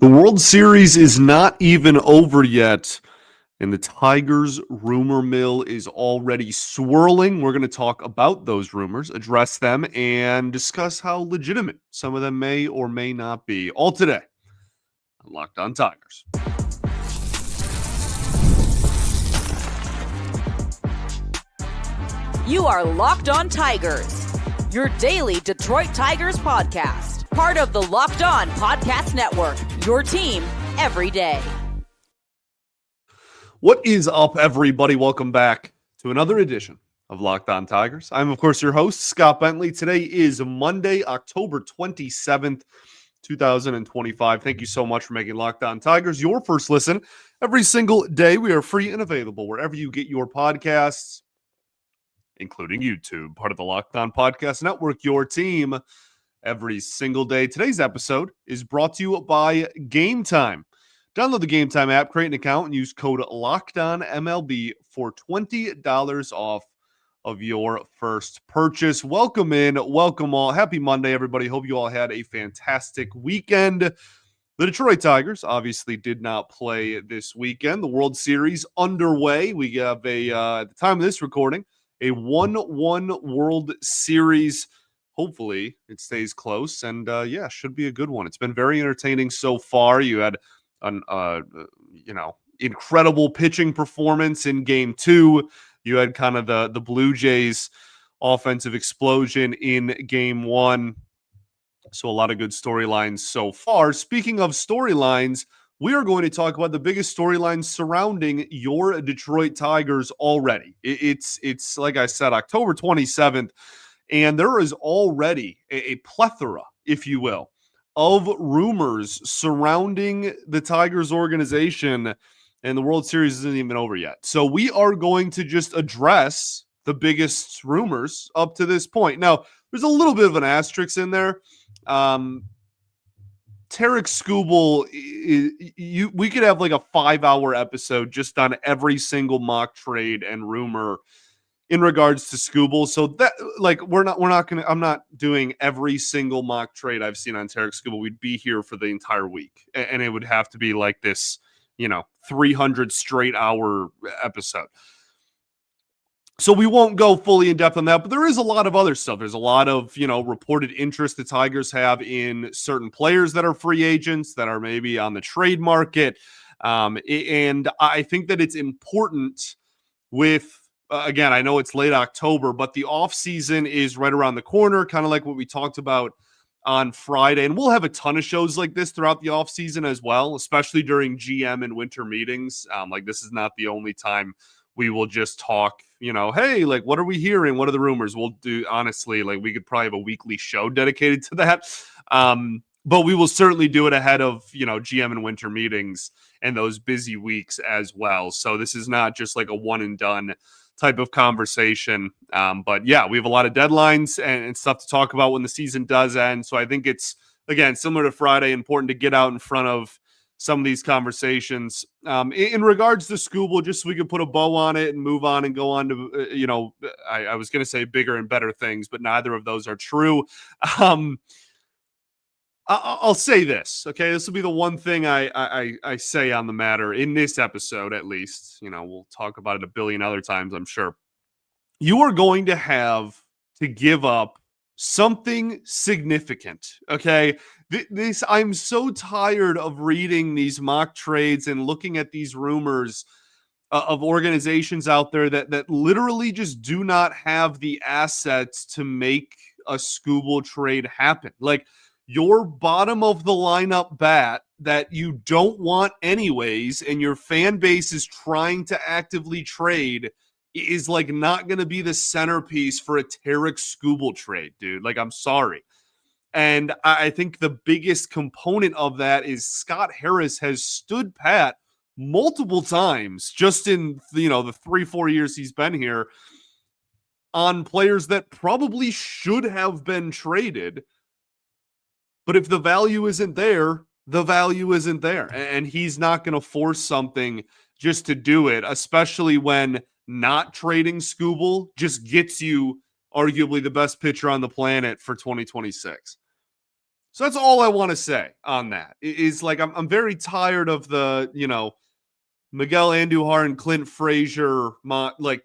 The World Series is not even over yet, and the Tigers rumor mill is already swirling. We're going to talk about those rumors, address them, and discuss how legitimate some of them may or may not be. All today on Locked On Tigers. You are Locked On Tigers, your daily Detroit Tigers podcast. Part of the Locked On Podcast Network, your team every day. What is up, everybody? Welcome back to another edition of Locked On Tigers. I'm, of course, your host, Scott Bentley. Today is Monday, October 27th, 2025. Thank you so much for making Locked On Tigers your first listen every single day. We are free and available wherever you get your podcasts, including YouTube, part of the Locked On Podcast Network, your team every single day. Today's episode is brought to you by Game Time. Download the Game Time app, create an account, and use code LOCKEDONMLB for $20 off of your first purchase. Welcome in, welcome all. Happy Monday, everybody. Hope you all had a fantastic weekend. The Detroit Tigers obviously did not play this weekend. The World Series underway. We have at the time of this recording, a 1-1 World Series. Hopefully it stays close, and should be a good one. It's been very entertaining so far. You had an incredible pitching performance in Game 2. You had kind of the Blue Jays offensive explosion in Game 1. So a lot of good storylines so far. Speaking of storylines, we are going to talk about the biggest storylines surrounding your Detroit Tigers already. It's like I said, October 27th. And there is already a plethora, if you will, of rumors surrounding the Tigers organization, and the World Series isn't even over yet. So we are going to just address the biggest rumors up to this point. Now, there's a little bit of an asterisk in there. Tarik Skubal, we could have like a 5-hour episode just on every single mock trade and rumor in regards to Skubal. So that, like, I'm not doing every single mock trade I've seen on Tarik Skubal. We'd be here for the entire week, and it would have to be like this, 300 straight hour episode. So we won't go fully in depth on that, but there is a lot of other stuff. There's a lot of, reported interest the Tigers have in certain players that are free agents that are maybe on the trade market. And I think that it's important with, again, I know it's late October, but the offseason is right around the corner, kind of like what we talked about on Friday. And we'll have a ton of shows like this throughout the offseason as well, especially during GM and winter meetings. This is not the only time we will just talk, hey, like, what are we hearing? What are the rumors? We'll do, honestly, like, we could probably have a weekly show dedicated to that. But we will certainly do it ahead of, GM and winter meetings and those busy weeks as well. So this is not just like a one and done type of conversation. But yeah, we have a lot of deadlines and stuff to talk about when the season does end. So I think it's, again, similar to Friday, important to get out in front of some of these conversations. In regards to Skubal, just so we can put a bow on it and move on and go on to, I was going to say bigger and better things, but neither of those are true. I'll say this, okay? This will be the one thing I say on the matter in this episode, at least. We'll talk about it a billion other times, I'm sure. You are going to have to give up something significant, okay? I'm so tired of reading these mock trades and looking at these rumors of organizations out there that literally just do not have the assets to make a Skubal trade happen. Like, your bottom of the lineup bat that you don't want anyways, and your fan base is trying to actively trade, is like not going to be the centerpiece for a Tarik Skubal trade, dude. Like, I'm sorry. And I think the biggest component of that is Scott Harris has stood pat multiple times just in, the 3-4 years he's been here on players that probably should have been traded. But if the value isn't there, the value isn't there. And he's not going to force something just to do it, especially when not trading Skubal just gets you arguably the best pitcher on the planet for 2026. So that's all I want to say on that. Is like I'm very tired of the, Miguel Andujar and Clint Frazier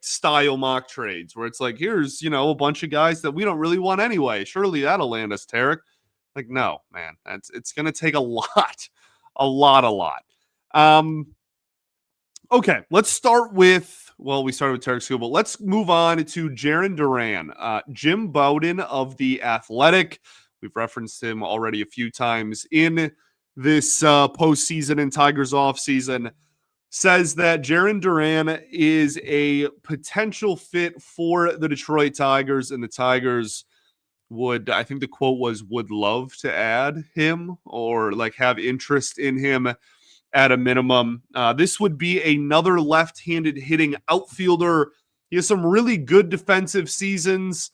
style mock trades where it's like, here's, a bunch of guys that we don't really want anyway. Surely that'll land us, Tarik. Like, no, man, it's going to take a lot, a lot. Okay, let's start with, we started with Tarik Skubal. Let's move on to Jarren Duran. Jim Bowden of The Athletic. We've referenced him already a few times in this postseason and Tigers offseason. Says that Jarren Duran is a potential fit for the Detroit Tigers, and the Tigers would, I think the quote was, would love to add him or like have interest in him at a minimum. This would be another left-handed hitting outfielder. He has some really good defensive seasons.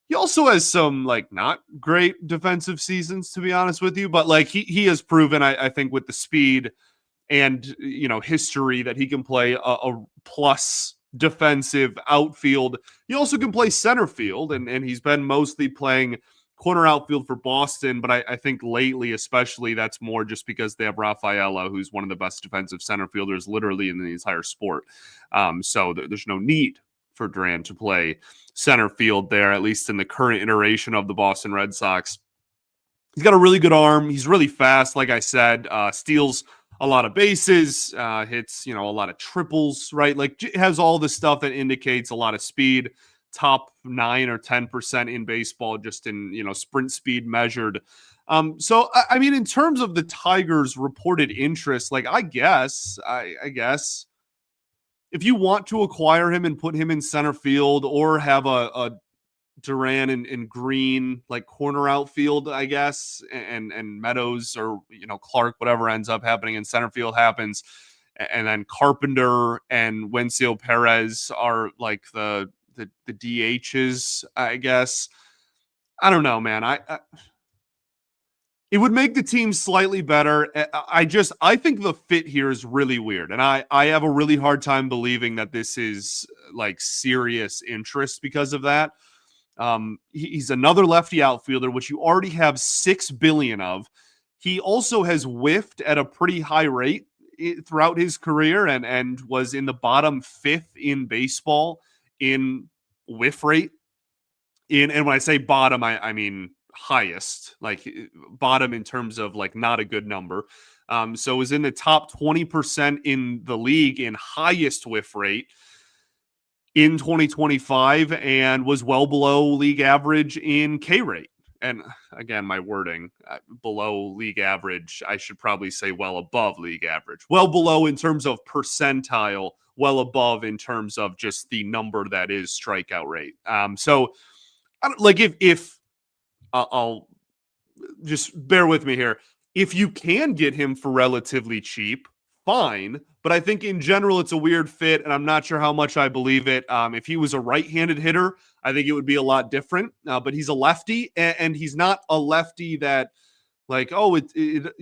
He also has some like not great defensive seasons, to be honest with you, but like he has proven, I think, with the speed and history that he can play a plus defensive outfield. He also can play center field, and he's been mostly playing corner outfield for Boston, but I think lately especially that's more just because they have Rafaela, who's one of the best defensive center fielders literally in the entire sport. So there's no need for Duran to play center field there, at least in the current iteration of the Boston Red Sox. He's got a really good arm. He's really fast, like I said, steals a lot of bases, hits, a lot of triples, right? Like has all the stuff that indicates a lot of speed, top 9 or 10% in baseball, just in, sprint speed measured. So, I mean, in terms of the Tigers' reported interest, like, I guess if you want to acquire him and put him in center field or have a Duran and Green, like corner outfield, I guess, and Meadows or, Clark, whatever ends up happening in center field happens. And then Carpenter and Wencio Perez are like the DHs, I guess. I don't know, man. It would make the team slightly better. I think the fit here is really weird. And I have a really hard time believing that this is like serious interest because of that. He's another lefty outfielder, which you already have 6 billion of. He also has whiffed at a pretty high rate throughout his career and was in the bottom 5th in baseball in whiff rate. And when I say bottom, I mean highest, like bottom in terms of like not a good number. So was in the top 20% in the league in highest whiff rate in 2025 and was well below league average in K rate. And again, my wording, below league average, I should probably say well above league average. Well below in terms of percentile, well above in terms of just the number that is strikeout rate. So like if I'll just bear with me here. If you can get him for relatively cheap, fine. But I think in general, it's a weird fit, and I'm not sure how much I believe it. If he was a right-handed hitter, I think it would be a lot different. But he's a lefty, and he's not a lefty that, like, it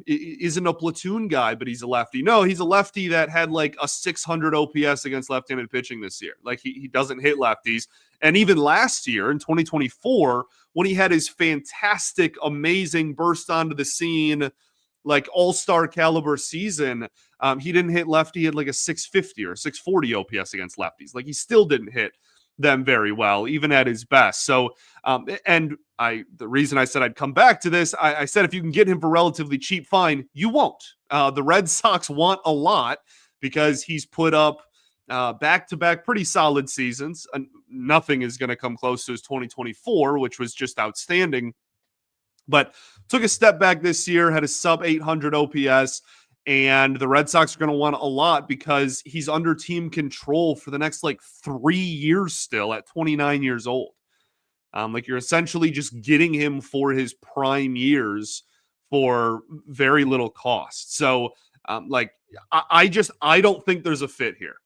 isn't a platoon guy, but he's a lefty. No, he's a lefty that had like a 600 OPS against left-handed pitching this year. Like he doesn't hit lefties. And even last year in 2024, when he had his fantastic, amazing burst onto the scene, like all-star caliber season, he didn't hit lefty. He had like a 650 or 640 OPS against lefties. Like he still didn't hit them very well, even at his best. So, the reason I said I'd come back to this, I said if you can get him for relatively cheap, fine. You won't. The Red Sox want a lot because he's put up back-to-back pretty solid seasons. Nothing is going to come close to his 2024, which was just outstanding. But took a step back this year, had a sub 800 OPS, and the Red Sox are going to want a lot because he's under team control for the next like 3 years still at 29 years old. Like you're essentially just getting him for his prime years for very little cost. So I don't think there's a fit here.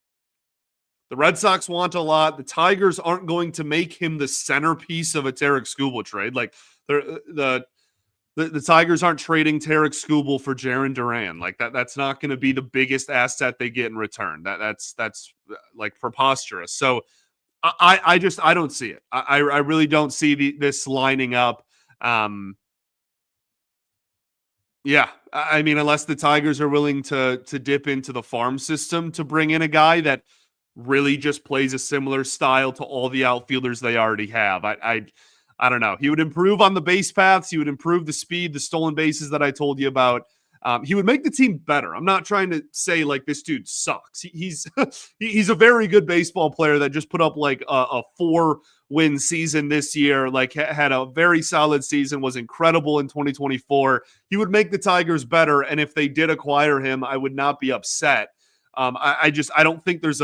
The Red Sox want a lot. The Tigers aren't going to make him the centerpiece of a Tarik Skubal trade. Like the Tigers aren't trading Tarik Skubal for Jarren Duran. Like that's not going to be the biggest asset they get in return. That's like preposterous. So I don't see it. I really don't see this lining up. Yeah, I mean, unless the Tigers are willing to dip into the farm system to bring in a guy that really just plays a similar style to all the outfielders they already have. I don't know. He would improve on the base paths. He would improve the speed, the stolen bases that I told you about. He would make the team better. I'm not trying to say like this dude sucks. He's he's a very good baseball player that just put up like a 4-win season this year. Like had a very solid season. Was incredible in 2024. He would make the Tigers better. And if they did acquire him, I would not be upset. I don't think there's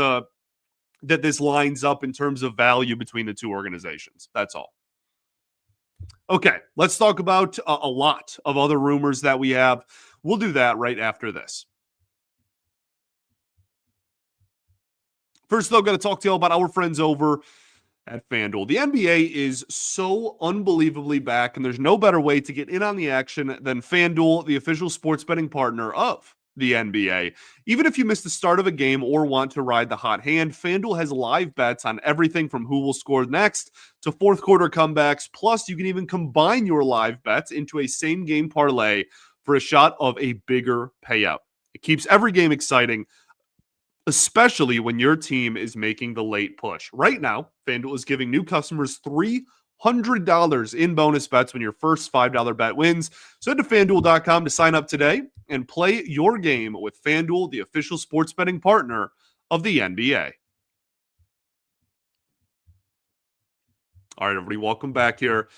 that this lines up in terms of value between the two organizations. That's all. Okay, let's talk about a lot of other rumors that we have. We'll do that right after this. First, though, got to talk to you all about our friends over at FanDuel. The NBA is so unbelievably back, and there's no better way to get in on the action than FanDuel, the official sports betting partner of the NBA. Even if you missed the start of a game or want to ride the hot hand, FanDuel has live bets on everything from who will score next to fourth quarter comebacks. Plus, you can even combine your live bets into a same game parlay for a shot of a bigger payout. It keeps every game exciting, especially when your team is making the late push. Right now, FanDuel is giving new customers $300 in bonus bets when your first $5 bet wins. So head to FanDuel.com to sign up today and play your game with FanDuel, the official sports betting partner of the NBA. All right, everybody, welcome back here.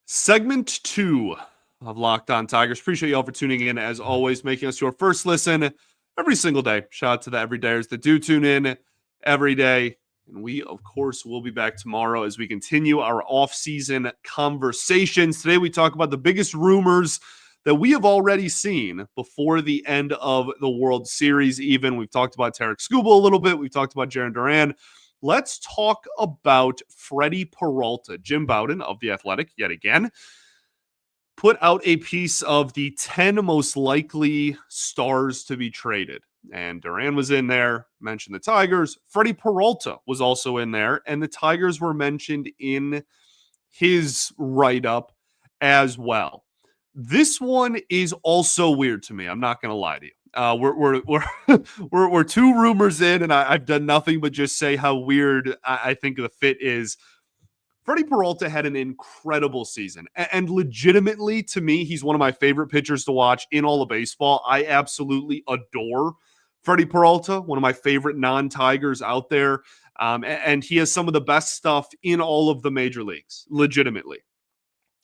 Segment 2 of Locked On Tigers. Appreciate you all for tuning in, as always, making us your first listen every single day. Shout out to the everydayers that do tune in every day. And we, of course, will be back tomorrow as we continue our off-season conversations. Today, we talk about the biggest rumors that we have already seen before the end of the World Series even. We've talked about Tarik Skubal a little bit. We've talked about Jarren Duran. Let's talk about Freddy Peralta. Jim Bowden of The Athletic, yet again, put out a piece of the 10 most likely stars to be traded. And Duran was in there, mentioned the Tigers. Freddy Peralta was also in there, and the Tigers were mentioned in his write-up as well. This one is also weird to me. I'm not going to lie to you. We're two rumors in, and I've done nothing but just say how weird I think the fit is. Freddy Peralta had an incredible season, and legitimately, to me, he's one of my favorite pitchers to watch in all of baseball. I absolutely adore Freddy Peralta, one of my favorite non-Tigers out there, and he has some of the best stuff in all of the major leagues, legitimately.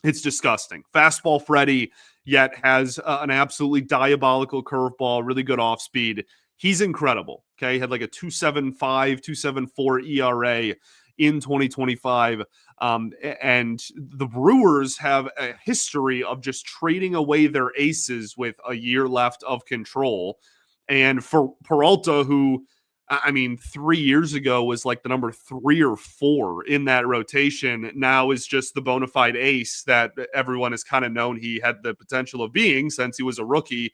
It's disgusting. Fastball Freddy, yet has an absolutely diabolical curveball, really good off speed. He's incredible. Okay, he had like a 2.75, 2.74 ERA in 2025. And the Brewers have a history of just trading away their aces with a year left of control. And for Peralta, who, I mean, 3 years ago was like the number 3 or 4 in that rotation, now is just the bona fide ace that everyone has kind of known he had the potential of being since he was a rookie,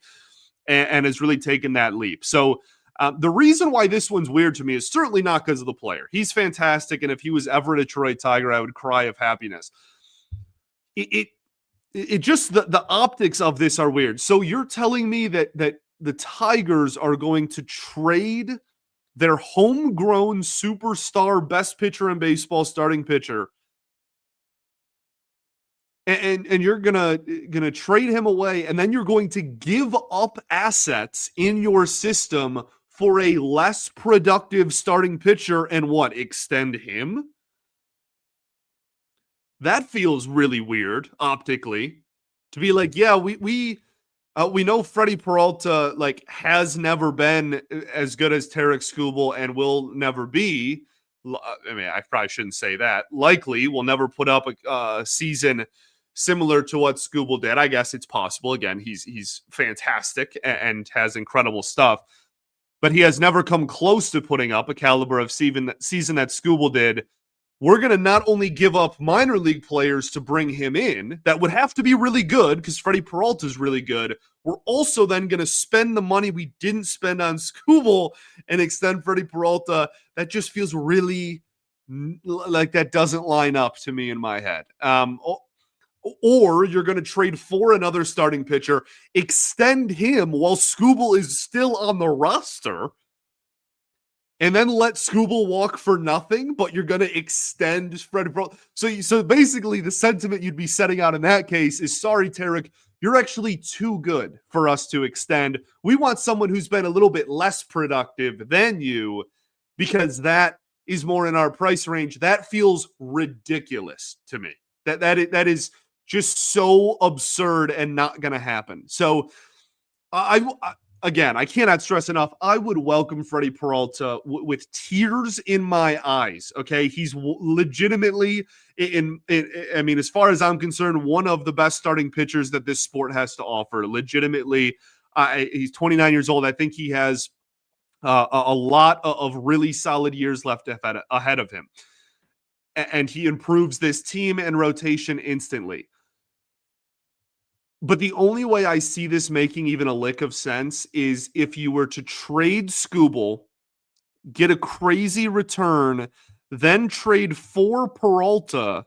and has really taken that leap. So the reason why this one's weird to me is certainly not because of the player. He's fantastic, and if he was ever a Detroit Tiger, I would cry of happiness. It just, the optics of this are weird. So you're telling me that the Tigers are going to trade their homegrown superstar, best pitcher in baseball, starting pitcher, and you're gonna trade him away, and then you're going to give up assets in your system for a less productive starting pitcher, and what, extend him? That feels really weird optically, to be like, yeah, we know Freddy Peralta like has never been as good as Tarik Skubal and will never be. I mean, I probably shouldn't say that. Likely will never put up a season similar to what Skubal did. I guess it's possible. Again, he's fantastic and has incredible stuff, but he has never come close to putting up a caliber of season that Skubal did. We're going to not only give up minor league players to bring him in, that would have to be really good because Freddy Peralta is really good. We're also then going to spend the money we didn't spend on Skubal and extend Freddy Peralta. That just feels really like that doesn't line up to me in my head. or you're going to trade for another starting pitcher, extend him while Skubal is still on the roster, and then let Skubal walk for nothing, but you're going to extend Freddy Peralta. So basically the sentiment you'd be setting out in that case is, sorry, Tarik, you're actually too good for us to extend. We want someone who's been a little bit less productive than you, because that is more in our price range. That feels ridiculous to me. That is just so absurd and not going to happen. So again, I cannot stress enough, I would welcome Freddy Peralta with tears in my eyes. Okay, he's legitimately, I mean, as far as I'm concerned, one of the best starting pitchers that this sport has to offer. Legitimately, he's 29 years old. I think he has a lot of really solid years left ahead of him, and he improves this team and rotation instantly. But the only way I see this making even a lick of sense is if you were to trade Skubal, get a crazy return, then trade for Peralta.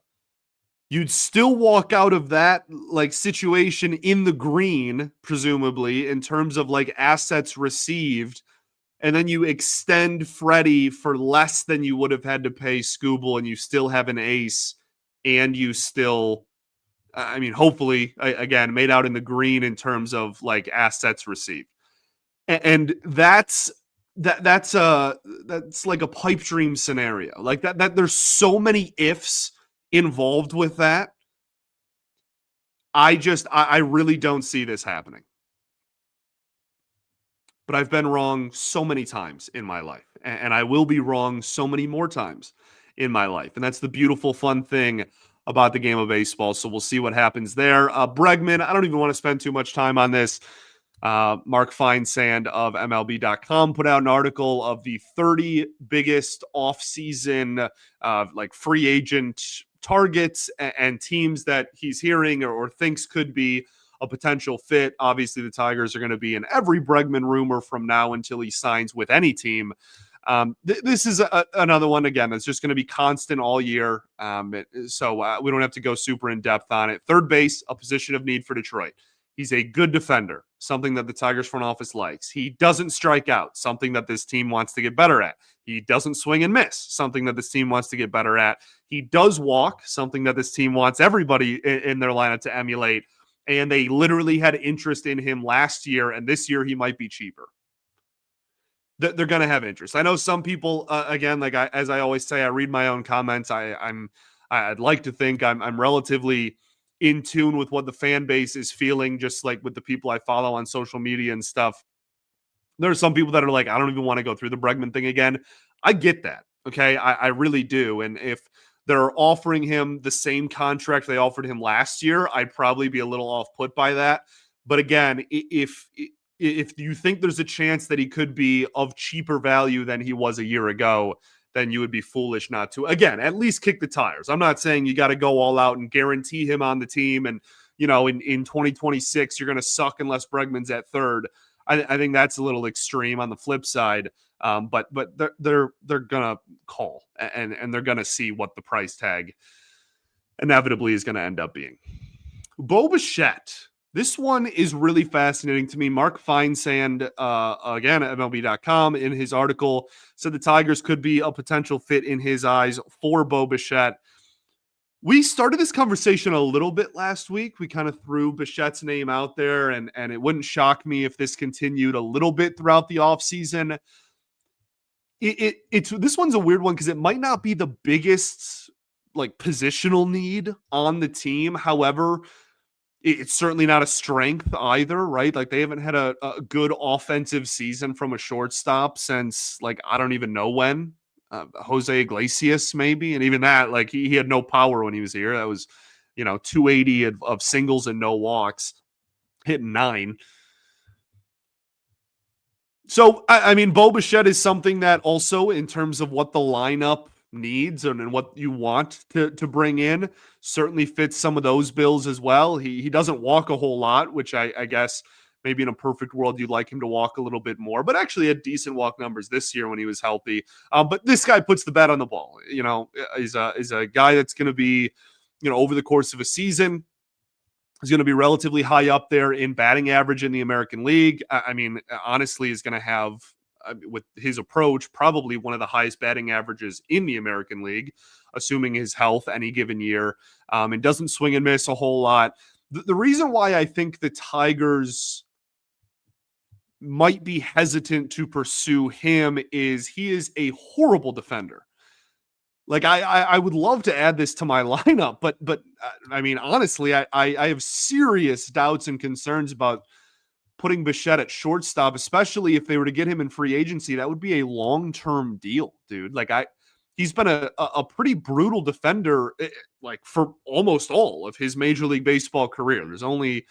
You'd still walk out of that like situation in the green, presumably, in terms of like assets received. And then you extend Freddie for less than you would have had to pay Skubal, and you still have an ace, and you still, I mean, hopefully, again, made out in the green in terms of like assets received. And that's like a pipe dream scenario. Like that there's so many ifs involved with that. I really don't see this happening. But I've been wrong so many times in my life, and I will be wrong so many more times in my life. And that's the beautiful, fun thing about the game of baseball. So we'll see what happens there. Bregman, I don't even want to spend too much time on this. Mark Feinsand of MLB.com put out an article of the 30 biggest offseason like free agent targets and teams that he's hearing or thinks could be a potential fit. Obviously, the Tigers are going to be in every Bregman rumor from now until he signs with any team. This is another one, again, that's just going to be constant all year. So we don't have to go super in depth on it. Third base, a position of need for Detroit. He's a good defender, something that the Tigers front office likes. He doesn't strike out, something that this team wants to get better at. He doesn't swing and miss, something that this team wants to get better at. He does walk, something that this team wants everybody in their lineup to emulate. And they literally had interest in him last year, and this year he might be cheaper. They're going to have interest. I know some people, again, like as I always say, I read my own comments. I'd like to think I'm relatively in tune with what the fan base is feeling, just like with the people I follow on social media and stuff. There are some people that are like, I don't even want to go through the Bregman thing again. I get that. Okay. I really do. And if they're offering him the same contract they offered him last year, I'd probably be a little off put by that. But again, if you think there's a chance that he could be of cheaper value than he was a year ago, then you would be foolish not to, again, at least kick the tires. I'm not saying you got to go all out and guarantee him on the team. And, you know, in 2026, you're going to suck unless Bregman's at third. I think that's a little extreme on the flip side. But they're gonna call and they're gonna see what the price tag inevitably is gonna end up being. Bo Bichette. This one is really fascinating to me. Mark Feinsand, again at MLB.com, in his article said the Tigers could be a potential fit in his eyes for Bo Bichette. We started this conversation a little bit last week. We kind of threw Bichette's name out there, and it wouldn't shock me if this continued a little bit throughout the offseason. It's this one's a weird one because it might not be the biggest like positional need on the team. However, it's certainly not a strength either, right? Like they haven't had a good offensive season from a shortstop since like I don't even know when. Jose Iglesias maybe, and even that, like he had no power when he was here. That was, 280 of singles and no walks, hitting 9. So I mean, Bo Bichette is something that also, in terms of what the lineup needs and what you want to bring in, certainly fits some of those bills as well. He doesn't walk a whole lot, which I guess maybe in a perfect world, you'd like him to walk a little bit more, but actually had decent walk numbers this year when he was healthy. But this guy puts the bat on the ball. He's a guy that's going to be, over the course of a season, He's going to be relatively high up there in batting average in the American League. I mean, honestly, is going to have, with his approach, probably one of the highest batting averages in the American League, assuming his health any given year, and doesn't swing and miss a whole lot. The reason why I think the Tigers might be hesitant to pursue him is he is a horrible defender. Like I would love to add this to my lineup, but I mean, honestly, I have serious doubts and concerns about putting Bichette at shortstop, especially if they were to get him in free agency. That would be a long-term deal, dude. Like he's been a pretty brutal defender, like for almost all of his Major League Baseball career. There's only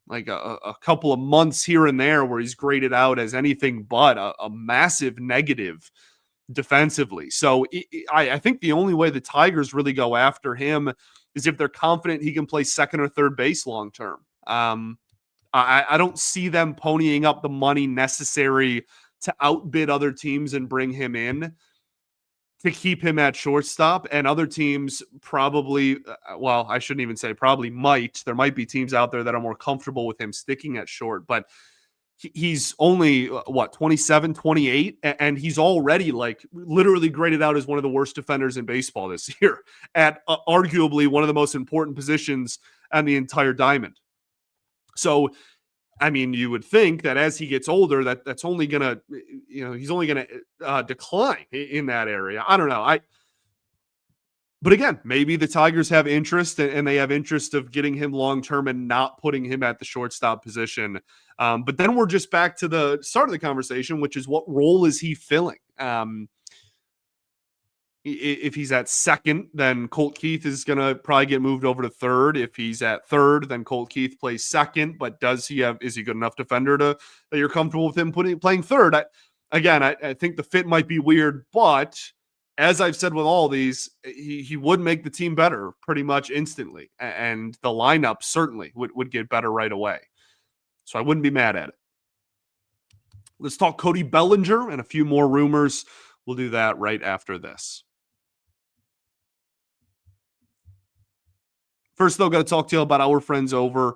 like a couple of months here and there where he's graded out as anything but a massive negative defensively. So I think the only way the Tigers really go after him is if they're confident he can play second or third base long term. I don't see them ponying up the money necessary to outbid other teams and bring him in to keep him at shortstop. And other teams probably, well, I shouldn't even say probably might. There might be teams out there that are more comfortable with him sticking at short, but he's only 27, 28, and he's already like literally graded out as one of the worst defenders in baseball this year at arguably one of the most important positions on the entire diamond. So, I mean, you would think that as he gets older, that's only gonna, he's only gonna decline in that area. I don't know. But again, maybe the Tigers have interest and they have interest of getting him long-term and not putting him at the shortstop position. But then we're just back to the start of the conversation, which is what role is he filling? If he's at second, then Colt Keith is going to probably get moved over to third. If he's at third, then Colt Keith plays second. But is he good enough defender that you're comfortable with him playing third? I think the fit might be weird, but as I've said with all these, he would make the team better pretty much instantly. And the lineup certainly would get better right away. So I wouldn't be mad at it. Let's talk Cody Bellinger and a few more rumors. We'll do that right after this. First, though, got to talk to you about our friends over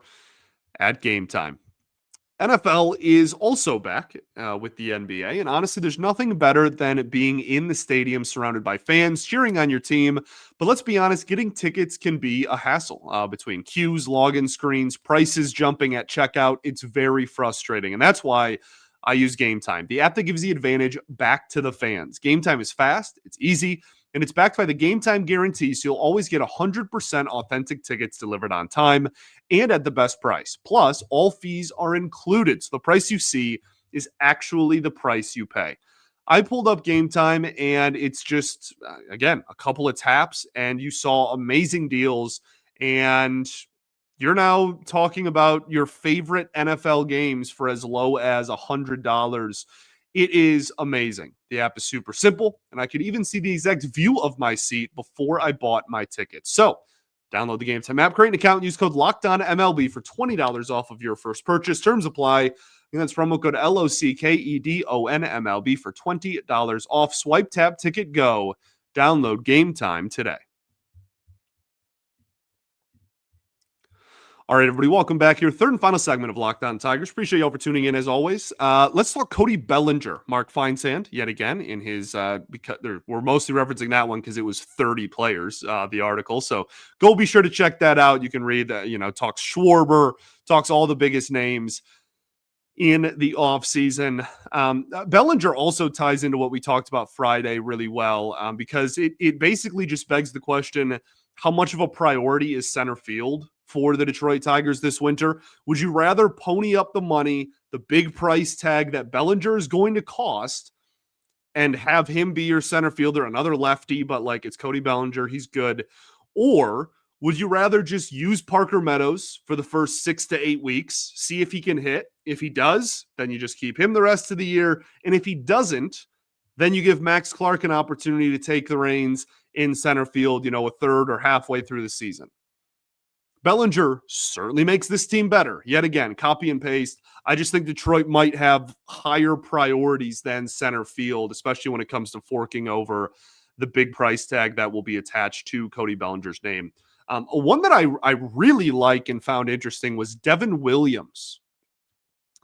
at Game Time. NFL is also back with the NBA, and honestly, there's nothing better than being in the stadium surrounded by fans cheering on your team. But let's be honest, getting tickets can be a hassle between queues, login screens, prices jumping at checkout. It's very frustrating, and that's why I use Game Time, the app that gives the advantage back to the fans. Game Time is fast, it's easy, and it's backed by the Game Time guarantee, so you'll always get 100% authentic tickets delivered on time and at the best price. Plus, all fees are included, so the price you see is actually the price you pay. I pulled up Game Time, and it's just, again, a couple of taps, and you saw amazing deals, and you're now talking about your favorite NFL games for as low as $100. It is amazing. The app is super simple, and I could even see the exact view of my seat before I bought my ticket. So, download the Game Time app, create an account, and use code LOCKEDONMLB for $20 off of your first purchase. Terms apply. And that's promo code LOCKEDONMLB for $20 off. Swipe, tap, ticket, go. Download Game Time today. All right, everybody, welcome back here. Third and final segment of Locked On Tigers. Appreciate y'all for tuning in as always. Let's talk Cody Bellinger. Mark Feinsand, yet again, in his, because we're mostly referencing that one because it was 30 players, the article. So go be sure to check that out. You can read, talks Schwarber, talks all the biggest names in the offseason. Bellinger also ties into what we talked about Friday really well because it basically just begs the question, how much of a priority is center field for the Detroit Tigers this winter? Would you rather pony up the money, the big price tag that Bellinger is going to cost, and have him be your center fielder, another lefty, but like it's Cody Bellinger, he's good? Or would you rather just use Parker Meadows for the first 6 to 8 weeks, see if he can hit? If he does, then you just keep him the rest of the year. And if he doesn't, then you give Max Clark an opportunity to take the reins in center field, a third or halfway through the season. Bellinger certainly makes this team better. Yet again, copy and paste. I just think Detroit might have higher priorities than center field, especially when it comes to forking over the big price tag that will be attached to Cody Bellinger's name. One that I really like and found interesting was Devin Williams,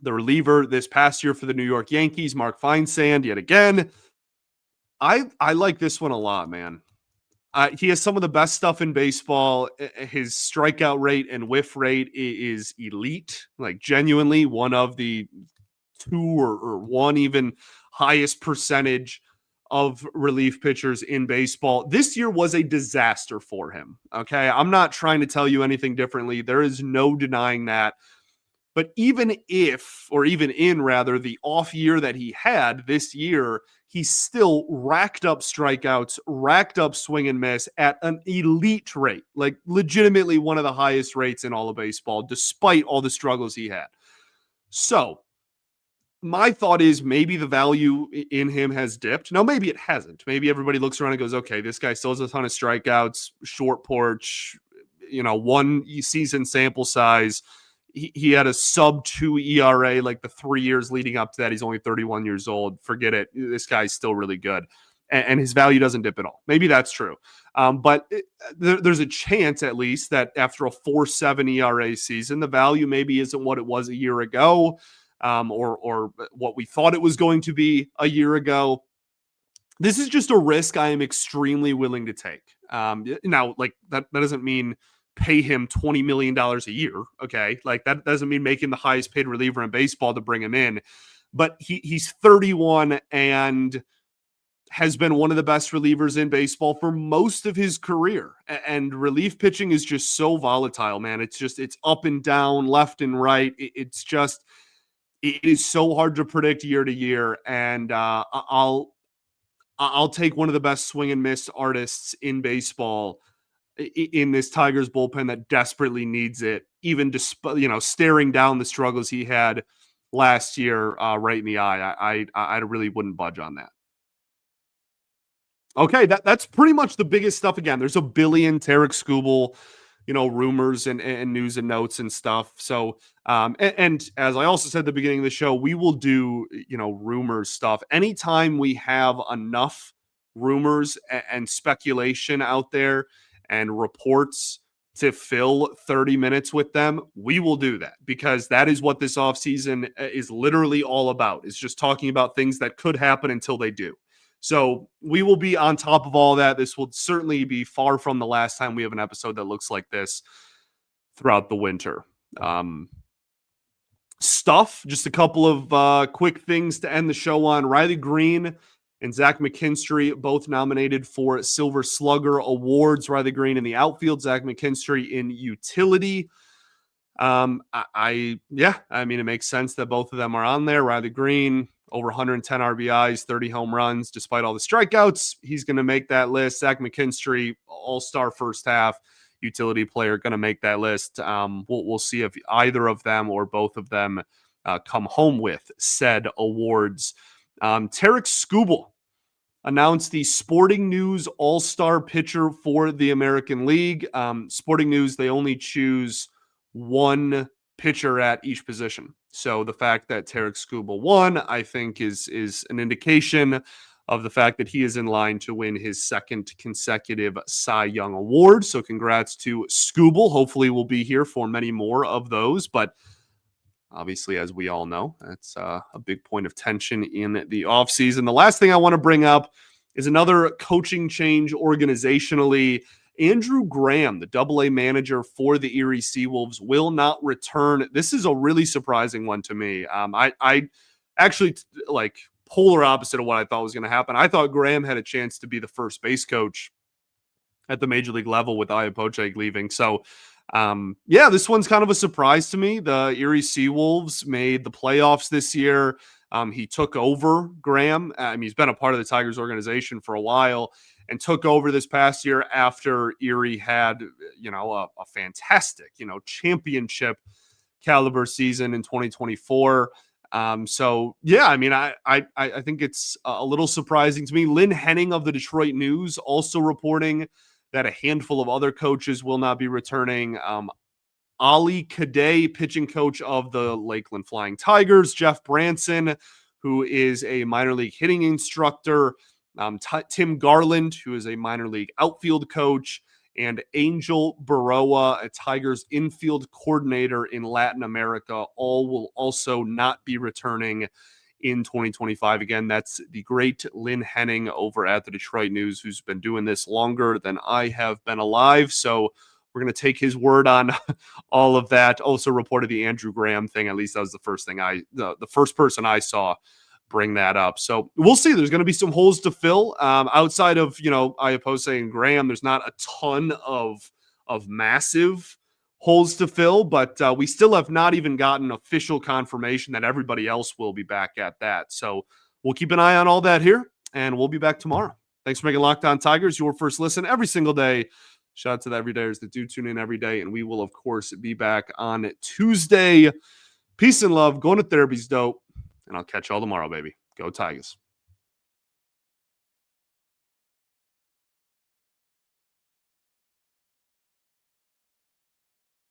the reliever this past year for the New York Yankees. Mark Feinsand yet again. I like this one a lot, man. He has some of the best stuff in baseball. His strikeout rate and whiff rate is elite, like genuinely one of the two or one even highest percentage of relief pitchers in baseball. This year was a disaster for him. Okay. I'm not trying to tell you anything differently. There is no denying that. But even if, or even in rather, the off year that he had this year, he still racked up strikeouts, racked up swing and miss at an elite rate, like legitimately one of the highest rates in all of baseball, despite all the struggles he had. So my thought is maybe the value in him has dipped. Now, maybe it hasn't. Maybe everybody looks around and goes, okay, this guy still has a ton of strikeouts, short porch, one season sample size. He had a sub-2 ERA like the 3 years leading up to that. He's only 31 years old. Forget it. This guy's still really good. And his value doesn't dip at all. Maybe that's true. But there's a chance, at least, that after a 4.7 ERA season, the value maybe isn't what it was a year ago, or what we thought it was going to be a year ago. This is just a risk I am extremely willing to take. Now, like that doesn't mean pay him $20 million a year. Okay. Like that doesn't mean make him the highest paid reliever in baseball to bring him in, but he's 31 and has been one of the best relievers in baseball for most of his career. And relief pitching is just so volatile, man. It's up and down, left and right. It is so hard to predict year to year. And I'll take one of the best swing and miss artists in baseball in this Tigers bullpen that desperately needs it, even staring down the struggles he had last year right in the eye. I really wouldn't budge on that. Okay, that's pretty much the biggest stuff. Again, there's a billion Tarik Skubal, rumors and news and notes and stuff. So, and as I also said at the beginning of the show, we will do, rumors stuff. Anytime we have enough rumors and speculation out there and reports to fill 30 minutes with them, we will do that, because that is what this offseason is literally all about. It's just talking about things that could happen until they do. So we will be on top of all that. This will certainly be far from the last time we have an episode that looks like this throughout the winter. Just a couple of quick things to end the show on. Riley Green and Zach McKinstry both nominated for Silver Slugger awards. Riley Green in the outfield, Zach McKinstry in utility. It makes sense that both of them are on there. Riley Green, over 110 RBIs, 30 home runs, despite all the strikeouts. He's going to make that list. Zach McKinstry, all-star first half, utility player, going to make that list. We'll see if either of them or both of them come home with said awards. Tarik Skubal announced the Sporting News All-Star pitcher for the American League. Sporting News, they only choose one pitcher at each position. So the fact that Tarik Skubal won, I think, is an indication of the fact that he is in line to win his second consecutive Cy Young Award. So congrats to Skubal. Hopefully we'll be here for many more of those. But obviously, as we all know, that's a big point of tension in the offseason. The last thing I want to bring up is another coaching change organizationally. Andrew Graham, the AA manager for the Erie Seawolves, will not return. This is a really surprising one to me. I actually polar opposite of what I thought was going to happen. I thought Graham had a chance to be the first base coach at the major league level with Iapocek leaving. So, this one's kind of a surprise to me. The Erie Seawolves made the playoffs this year. He took over Graham. He's been a part of the Tigers organization for a while and took over this past year after Erie had, a fantastic, championship caliber season in 2024. I think it's a little surprising to me. Lynn Henning of the Detroit News also reporting that a handful of other coaches will not be returning. Ali Kadey, pitching coach of the Lakeland Flying Tigers, Jeff Branson, who is a minor league hitting instructor, Tim Garland, who is a minor league outfield coach, and Angel Baroa, a Tigers infield coordinator in Latin America. All will also not be returning in 2025. Again, that's the great Lynn Henning over at the Detroit News, who's been doing this longer than I have been alive. So we're going to take his word on all of that. Also reported the Andrew Graham thing. At least that was the first thing the first person I saw bring that up. So we'll see. There's going to be some holes to fill outside of, Iapose and Graham. There's not a ton of massive holes to fill, but we still have not even gotten official confirmation that everybody else will be back at that. So we'll keep an eye on all that here, and we'll be back tomorrow. Thanks for making Locked On Tigers your first listen every single day. Shout out to the everydayers that do tune in every day, and we will, of course, be back on Tuesday. Peace and love. Going to therapy's dope, and I'll catch y'all tomorrow, baby. Go Tigers.